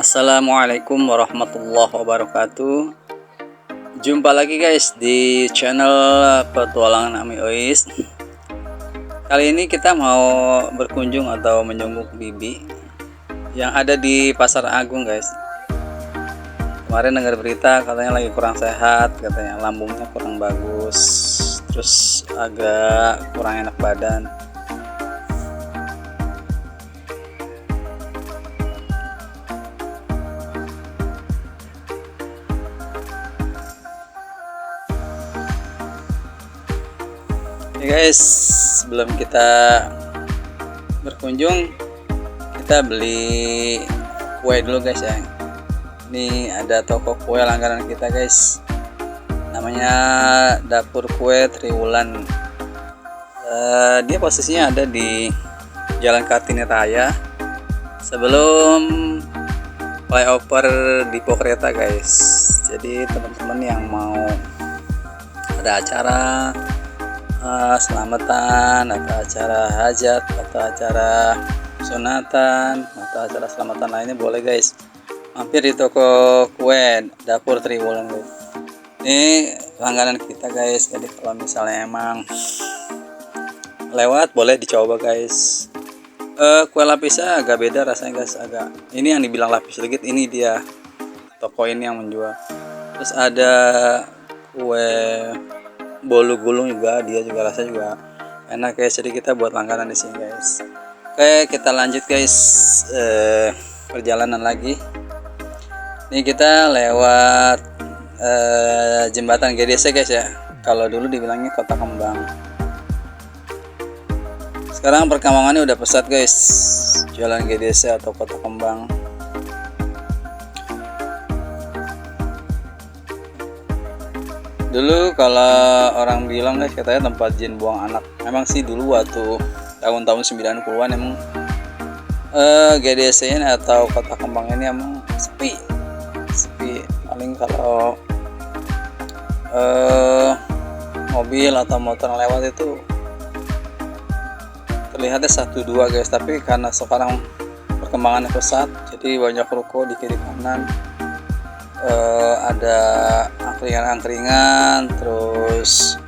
Assalamualaikum warahmatullahi wabarakatuh. Jumpa lagi guys di channel Petualangan Ami Ois. Kali ini kita mau berkunjung atau menjenguk Bibi yang ada di Pasar Agung guys. Kemarin dengar berita katanya lagi kurang sehat, katanya lambungnya kurang bagus, terus agak kurang enak badan. Guys, sebelum kita berkunjung kita beli kue dulu guys ya. Ini ada toko kue langganan kita guys, namanya Dapur Kue Triwulan. Dia posisinya ada di Jalan Kartini Raya sebelum flyover Dipo Kereta guys. Jadi teman-teman yang mau ada acara selamatan atau acara hajat atau acara sunatan atau acara selamatan lainnya boleh guys mampir di toko kue Dapur Triwulan guys. Ini langganan kita guys, jadi kalau misalnya emang lewat boleh dicoba guys. Kue lapisnya agak beda rasanya guys, agak ini yang dibilang lapis legit, ini dia toko ini yang menjual. Terus ada kue bolu gulung juga, dia juga rasanya juga enak guys, jadi kita buat langganan di sini guys. Oke, kita lanjut guys perjalanan lagi. Ini kita lewat jembatan GDC guys ya. Kalau dulu dibilangnya Kota Kembang, sekarang perkembangannya udah pesat guys, Jalan GDC atau Kota Kembang. Dulu kalau orang bilang guys, katanya tempat jin buang anak. Emang sih dulu waktu tahun-tahun 90-an emang GDC ini atau Kota Kembang ini emang sepi. Paling kalau mobil atau motor lewat itu terlihatnya 1-2 guys. Tapi karena sekarang perkembangannya pesat, jadi banyak ruko di kiri kanan, ada angkringan, terus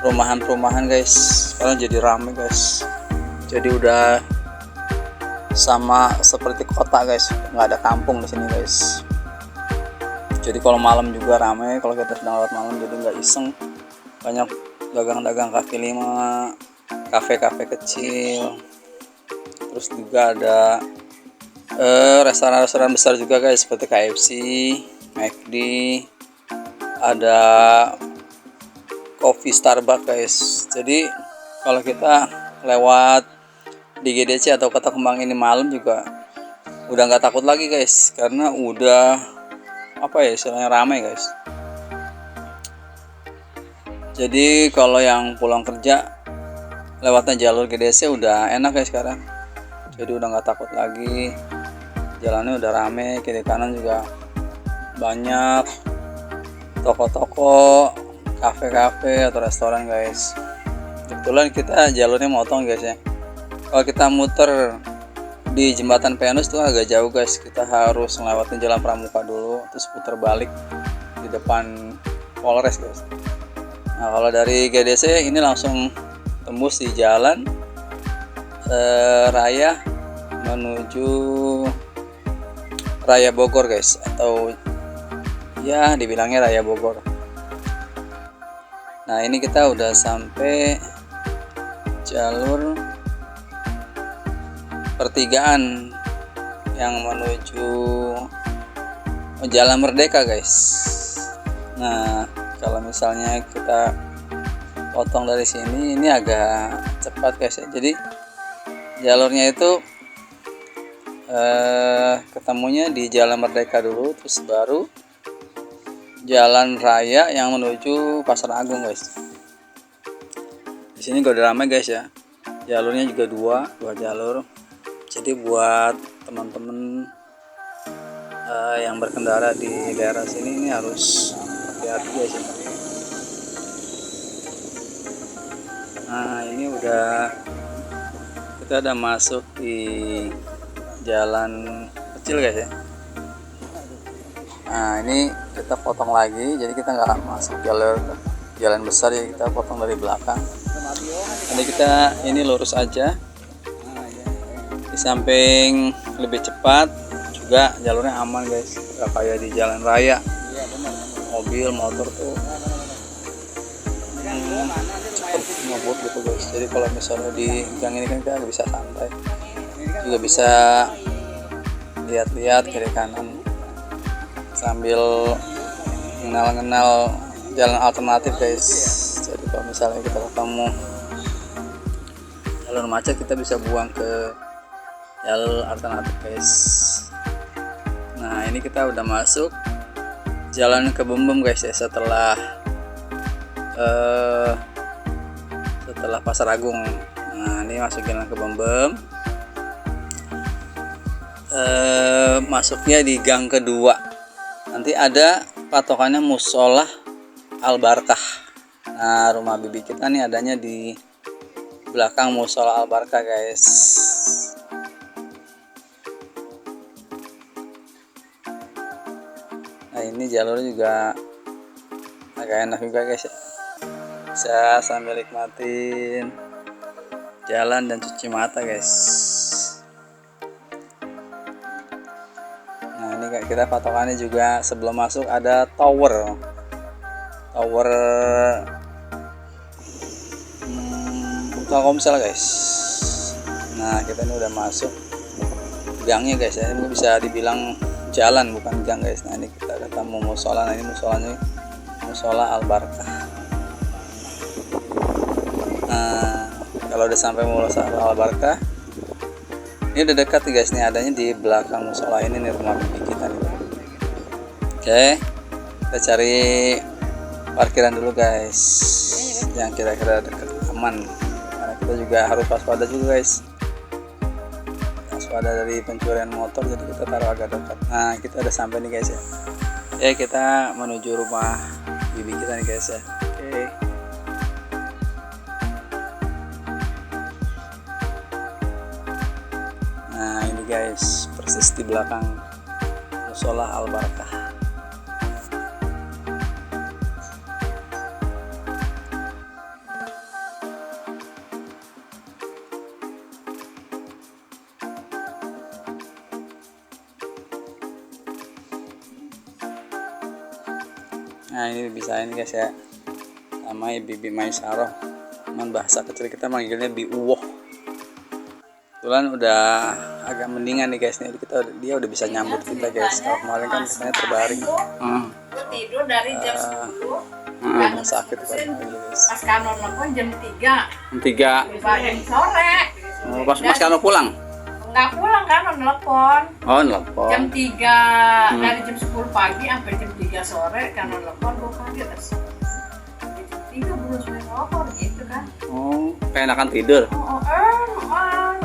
perumahan guys. Sekarang jadi rame guys, jadi udah sama seperti kota guys, nggak ada kampung di sini guys. Jadi kalau malam juga rame, kalau kita sedang lewat malam jadi nggak iseng. Banyak dagang-dagang kaki lima, kafe-kafe kecil, terus juga ada restoran-restoran besar juga guys, seperti KFC, McD, ada coffee Starbucks guys. Jadi kalau kita lewat di GDC atau Kota Kembang ini malam juga udah nggak takut lagi guys, karena udah apa ya istilahnya ramai guys. Jadi kalau yang pulang kerja lewatnya jalur GDC udah enak guys sekarang, jadi udah nggak takut lagi. Jalannya udah rame, kiri kanan juga banyak toko-toko, kafe-kafe atau restoran guys. Kebetulan kita jalurnya motong guys ya. Kalau kita muter di jembatan Penus tuh agak jauh guys, kita harus ngelewatin Jalan Pramuka dulu, terus putar balik di depan Polres guys. Nah kalau dari GDC ini langsung tembus di jalan raya menuju Raya Bogor guys, atau ya dibilangnya Raya Bogor. Nah ini kita udah sampai jalur pertigaan yang menuju Jalan Merdeka guys. Nah kalau misalnya kita potong dari sini, ini agak cepat guys ya. Jadi jalurnya itu ketemunya di Jalan Merdeka dulu, terus baru jalan raya yang menuju Pasar Agung guys. Di sini udah ramai guys ya. Jalurnya juga dua jalur. Jadi buat teman-teman yang berkendara di daerah sini ini harus hati-hati guys ya. Nah ini kita udah masuk di jalan kecil guys ya. Nah ini kita potong lagi, jadi kita nggak masuk jalan besar ya, kita potong dari belakang. Nanti kita ini lurus aja, di samping lebih cepat juga, jalurnya aman guys, nggak kayak di jalan raya mobil motor tuh cepet ngebut gitu guys. Jadi kalau misalnya di gang ini kan kita bisa santai, juga bisa lihat-lihat kiri kanan sambil kenal-kenal jalan alternatif guys. Jadi kalau misalnya kita ketemu jalur macet, kita bisa buang ke jalur alternatif guys. Nah ini kita udah masuk jalan Kebumbem guys ya, setelah Pasar Agung. Nah ini masuk jalan Kebumbem, masuknya di gang kedua. Nanti ada patokannya Musola Al Barkah. Nah rumah bibi kita nih adanya di belakang Musola Al Barkah guys. Nah ini jalurnya juga agak enak juga guys ya, bisa sambil nikmatin jalan dan cuci mata guys. Nah ini kayak kita patokannya juga sebelum masuk ada tower Telkomsel guys. Nah kita ini udah masuk gangnya guys ya, ini bisa dibilang jalan bukan gang guys. Nah ini kita ketemu musola. Nah ini musolanya Musola Al Barkah. Nah kalau udah sampai Musola Al Barkah, ini udah dekat guys nih, adanya di belakang musola ini nih rumah bibi kita nih. Oke, kita cari parkiran dulu guys yang kira-kira dekat aman, karena kita juga harus waspada juga guys, waspada dari pencurian motor, jadi kita taruh agak dekat. Nah kita udah sampai nih guys ya. Kita menuju rumah bibi kita nih guys ya. Oke. Nah ini guys, persis di belakang Musola Al Barkah. Nah ini bisa ini guys ya, sama Bibi Maisaroh, cuman bahasa kecil kita manggilnya Bi Uwoh. Kebetulan udah agak mendingan nih guys nih, dia udah bisa nyambut kita guys. Kalau kemarin kan katanya terbaring. Tidur dari jam 10. Sakit guys. Pas Kano nelfon jam 3. Jam 3 sore. Pas Mas Kano pulang? Enggak pulang, Kano nelfon. Oh nelfon. Jam 3 dari jam 10 pagi sampai jam 3 sore Kano nelfon, gue kaget. Jam 3 belum selesai nelfon gitu kan. Oh, kayak enakan tidur.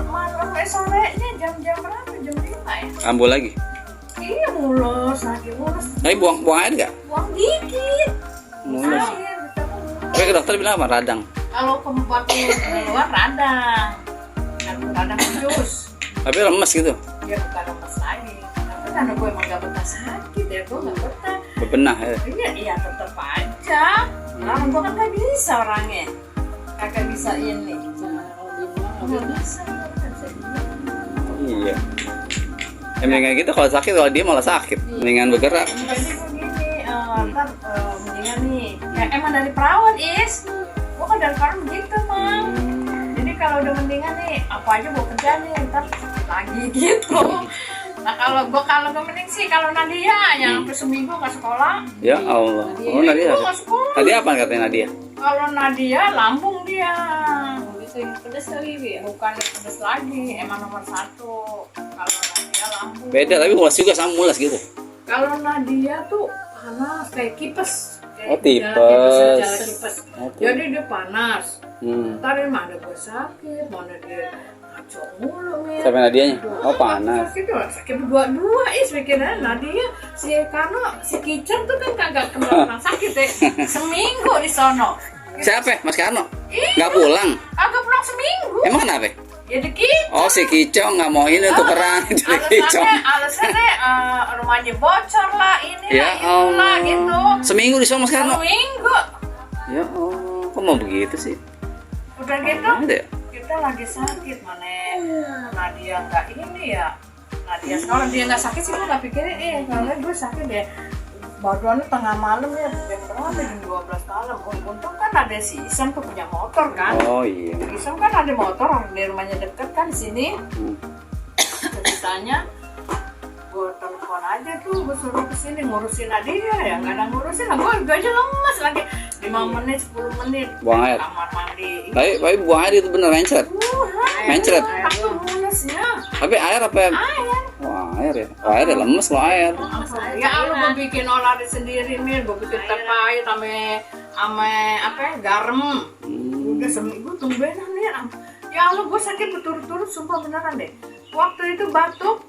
Malam sorenya jam berapa? Jam 5 ya? Ambil lagi? Iya mulus. Tapi buang air nggak? Buang dikit. Mulus. Tapi ke dokter bilang apa? Radang? Kalau waktu keluar radang. Radang jus. Tapi lemes gitu? Ya bukan lemes lagi. Tapi karena gue emang gak betah sakit ya, gue gak betah. Bebenah ya? Iya tetep aja. Karena gue kan gak bisa orangnya. Kagak bisa ini. Gak bisa. Iya. Mendingan gitu, kalau sakit, kalau dia malah sakit. Mendingan bergerak. Jadi begini, ntar mendingan nih. Ya emang dari perawat Is. Gue kan dari perawat begitu Mang. Jadi kalau udah mendingan nih, apa aja gue kerja nih, ntar lagi gitu. Nah kalau gue mending sih kalau Nadia yang sampai seminggu nggak sekolah. Ya Allah. Oh Nadia. Tadi apa katanya Nadia? Kalau Nadia lambung dia. Pedes lagi ya? Bukan pedes lagi, emang nomor 1. Kalau Nadia lambung. Beda tapi mulas juga sama mulas gitu. Kalau Nadia tuh panas kayak kipes. Oh tipes. Jadi dia panas. Ntar mana gue sakit, mana dia ngaco mulu nih. Sampai Nadianya? Oh panas. Sakit dua-dua mikirnya Nadia. Karena si Kicen tuh kan kagak kena sakit deh. Seminggu di sono. Siapa? Mas Karno? Iya. Nggak pulang? Agak pulang seminggu. Emang kenapa? Ya dikit. Oh si Kicong nggak mau ini tukeran jadi Kicong. Alasannya rumahnya bocor lah, ini Ya lah, itulah gitu. Seminggu di sana sekarang. Seminggu. Ya oh, kok mau begitu sih? Udah gitu. Ada ya? Kita lagi sakit mana? Nadia nggak ini ya. Nadia kalau dia nggak sakit sih gue nggak pikirin. Kalau gue sakit deh. Baruan tengah malam ya, jam berapa? Jam 12 malam. Untung kan ada si Isam tuh punya motor kan. Oh iya. Isam kan ada motor, di rumahnya deket kan di sini. Ceritanya gue telepon aja tuh, gue suruh kesini ngurusin Nadia ya, nggak ada ngurusin lah, gue aja lemes lagi 5 menit 10 menit Buang air. kamar mandi. Tapi buang air itu bener mencret. Mencret. Aku mulesnya. Tapi air apa? Air. Wah air ya. Wah, air ya lemes loh air. Ya Allah, gue bikin olahraga sendiri nih, gue bikin teh pahit sama apa ya, garam. Udah seminggu tumbenan nih. Ya Allah, gue sakit berturut-turut, sumpah beneran deh. Waktu itu batuk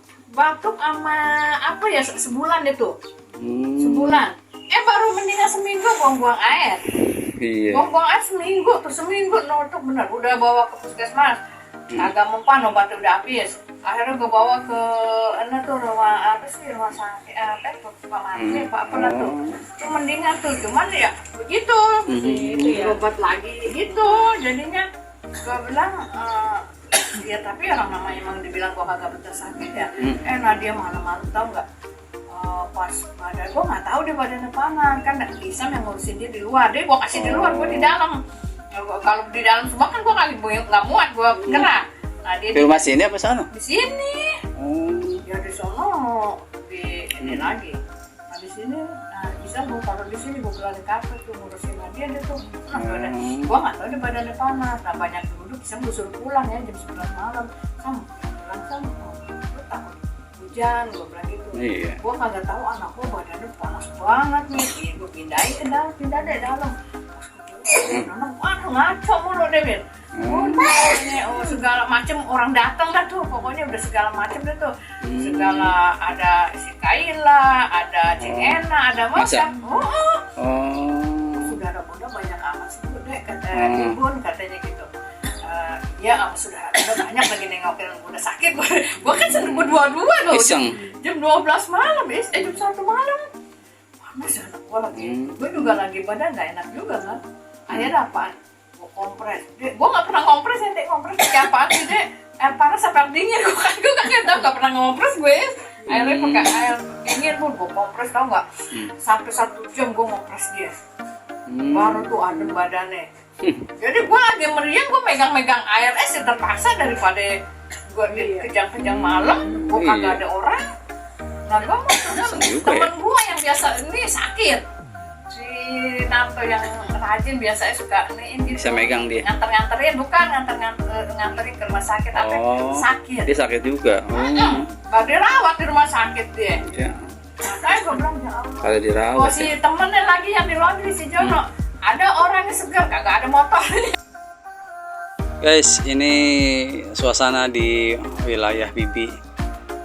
sama apa ya, sebulan itu. Sebulan. Baru mendingan seminggu buang-buang air. Iya. Buang-buang air seminggu, terus seminggu notok bener. Udah bawa ke puskesmas. Agak mempan, obatnya udah habis. Akhirnya gue bawa ke rumah apa sih, rumah sakit Pak Marti apa lah tuh. Cuma mendingan tuh, cuman ya begitu. Obat lagi gitu. Jadinya gue bilang ya tapi orang namanya emang dibilang gue kagak betul sakit ya. Nadia malam-malam tau nggak? Pas badan gue nggak tahu dia badannya panas kan, Isam yang ngurusin dia di luar, dia gue kasih di luar, gue di dalam. Kalau di dalam semua kan gue nggak muat, gue gerak. Nah, dia di rumah sini apa sana? Di sini. Ya di sono di ini lagi. Nah di sini, Isam gue taruh di sini, gue bilang kafe tuh ngurusin dia tuh. Nah, gue nggak tahu dia badannya panas. Nah banyak duduk, Isam gue suruh pulang ya jam 11 malam. Sam, lu takut hujan, gue bilang gitu. Iya. Gue kagak tahu anak gue badannya panas banget nih. Gue pindahin ke dalam, pindah deh dalam. Aduh ngaco mulu deh Ben. Segala macem orang datang dah tuh, pokoknya udah segala macem deh tuh. Segala ada si Kaila, ada Cengena, ada macam. Saudara-saudara banyak amat sih deh, kata Ibun katanya gitu. Ya sudah banyak lagi nengokin udah sakit. Gue kan seneng berdua-dua loh. Jam 12 malam, jam 1 malam. Panas anak gue lagi. Gue juga lagi badan nggak enak juga kan. Akhirnya apaan? Gue kompres. Gue nggak pernah kompres ya, dek kompres kayak apaan sih dek? Air panas sampai air dingin. Gue kan tahu nggak pernah ngompres gue. Airnya pakai air dingin pun gue kompres, tau nggak? Sampai 1 jam gue ngompres dia. Baru tuh adem badannya. Jadi gue lagi meriang, gue megang-megang air es terpaksa daripada gue kejang-kejang malam. Gue kagak ada orang. Nah gue mau temen gue yang biasa ini sakit. Si Nato yang rajin biasanya suka nih gitu. Bisa megang dia. Nganterin bukan nganterin ke rumah sakit apa sakit. Dia sakit juga. Baru dirawat di rumah sakit dia. Ya. Makanya gue bilang ya Allah. Kalau dirawat. Si temennya lagi yang di laundry si Jono. Ada orangnya segar, kagak ada motor. Guys, ini suasana di wilayah Bibi.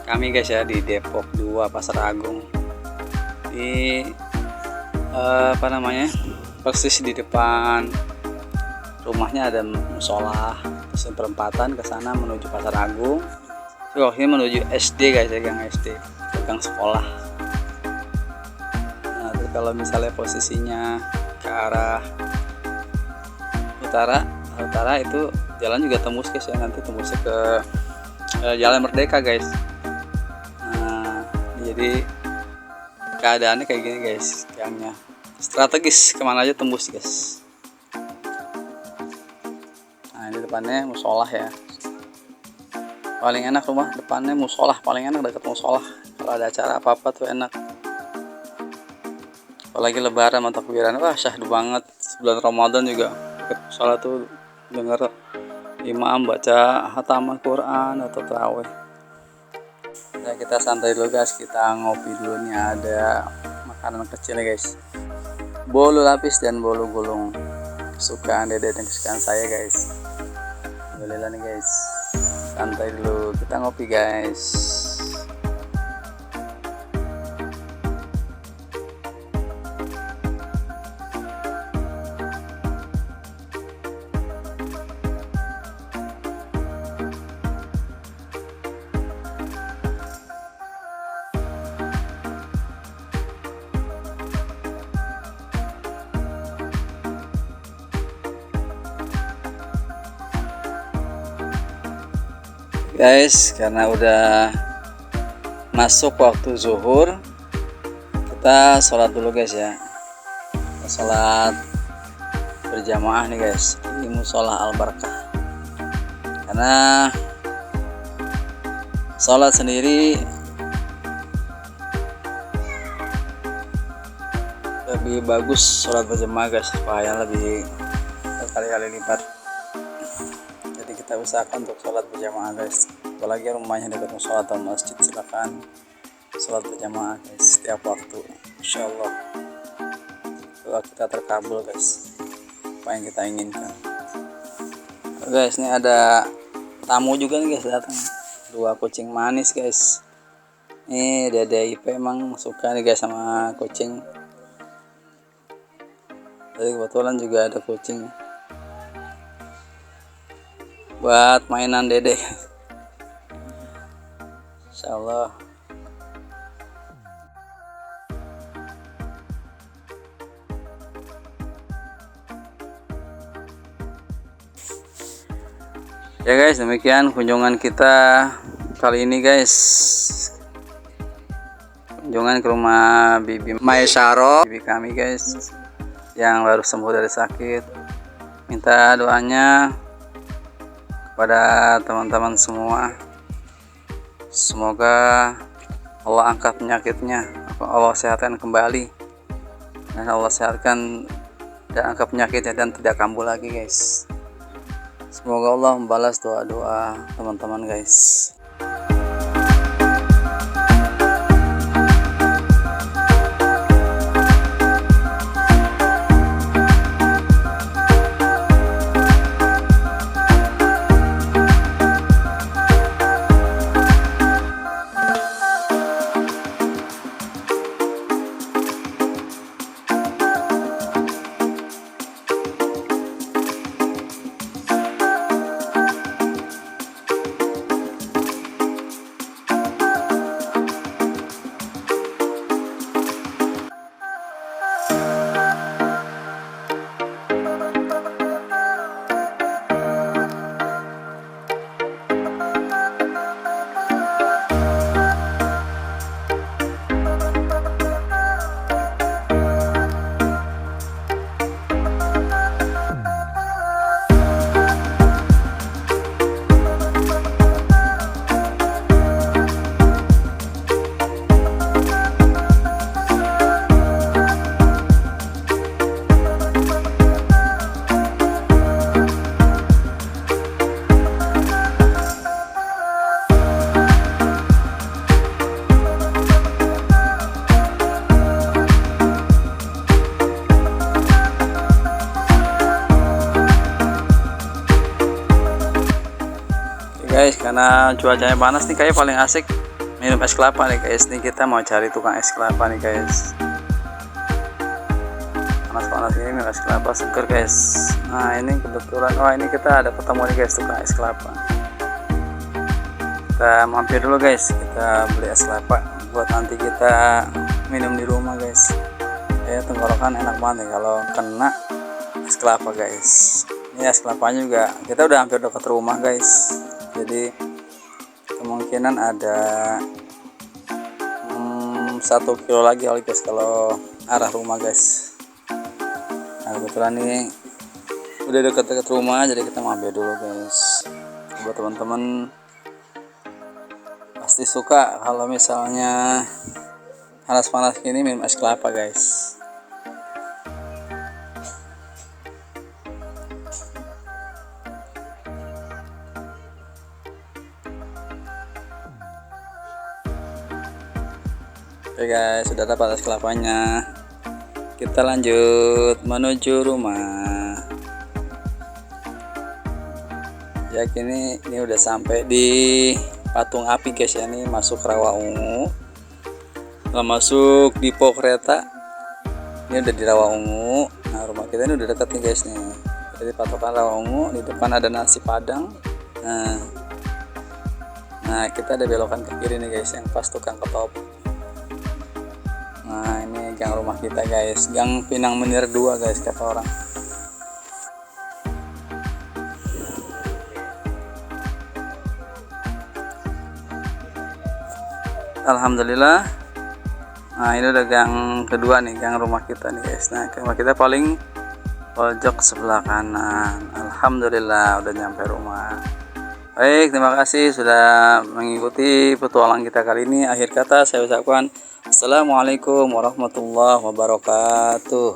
Kami guys ya di Depok 2 Pasar Agung. Di persis di depan rumahnya ada musola, terus perempatan ke sana menuju Pasar Agung. Terus ini menuju SD guys ya, gang SD, gang sekolah. Nah, terus kalau misalnya posisinya ke arah utara itu jalan juga tembus guys ya, nanti tembusnya ke Jalan Merdeka guys. Nah, jadi keadaannya kayak gini guys, gangnya strategis, kemana aja tembus guys. Nah ini depannya musolah ya, paling enak rumah depannya musolah, paling enak deket musolah. Kalau ada acara apa-apa tuh enak, apalagi lebaran atau takbiran, wah syahdu banget. Bulan Ramadan juga deket musolah tuh denger imam baca hataman Quran atau tarawih. Nah, kita santai dulu guys, kita ngopi dulu nih. Ada makanan kecil nih guys, bolu lapis dan bolu gulung, kesukaan dede dan kesukaan saya guys. Alhamdulillah nih guys, santai dulu, kita ngopi guys. guys, karena udah masuk waktu zuhur, kita sholat dulu guys ya. Kita sholat berjamaah nih guys di musola Al Barkah. Karena sholat sendiri lebih bagus sholat berjamaah guys, pahalanya lebih berkali-kali lipat. Jadi kita usahakan untuk sholat berjamaah guys. Apalagi rumahnya dekat musola atau masjid, silakan sholat berjamaah guys setiap waktu. Insya Allah doa kita terkabul guys, apa yang kita inginkan. Guys, ini ada tamu juga nih guys datang, 2 kucing manis guys. Ini Dede IP emang suka nih guys sama kucing. Jadi kebetulan juga ada kucing buat mainan Dede. Insya Allah. Ya guys, demikian kunjungan kita kali ini guys. Kunjungan ke rumah Bibi Maesyaro, bibi kami guys, yang baru sembuh dari sakit. Minta doanya kepada teman-teman semua, semoga Allah angkat penyakitnya, Allah sehatkan kembali, dan Allah sehatkan dan angkat penyakitnya dan tidak kambuh lagi guys. Semoga Allah membalas doa-doa teman-teman guys. Guys, karena cuacanya panas nih, kayak paling asik minum es kelapa nih guys. Nih kita mau cari tukang es kelapa nih guys. Panas-panas ini minum es kelapa seger guys. Nah ini kebetulan, wah ini kita ada ketemu nih guys tukang es kelapa. Kita mampir dulu guys, kita beli es kelapa buat nanti kita minum di rumah guys. Ya tenggorokan enak banget nih kalau kena es kelapa guys. Ini es kelapanya juga kita udah hampir dekat rumah guys. Jadi kemungkinan ada 1 kilo lagi guys kalau arah rumah guys. Nah kebetulan ini udah dekat-dekat rumah, jadi kita mampir dulu guys. Buat teman-teman pasti suka kalau misalnya panas-panas gini minum es kelapa guys. Oke guys, sudah dapat es kelapanya. Kita lanjut menuju rumah. Ya kini ini udah sampai di patung api guys ya, ini masuk Rawa Ungu. Setelah masuk Dipo Kereta, ini udah di Rawa Ungu. Nah rumah kita ini udah dekat nih guys nih. Jadi patokan Rawa Ungu, di depan ada nasi Padang. Nah kita ada belokan ke kiri nih guys, yang pas tukang ketoprak. Nah ini gang rumah kita guys, Gang Pinang Menir 2 guys kata orang. alhamdulillah. Nah ini udah gang kedua nih, gang rumah kita nih guys. Nah rumah kita paling pojok sebelah kanan. Alhamdulillah udah nyampe rumah. Baik, terima kasih sudah mengikuti petualang kita kali ini. Akhir kata saya ucapkan assalamualaikum warahmatullahi wabarakatuh.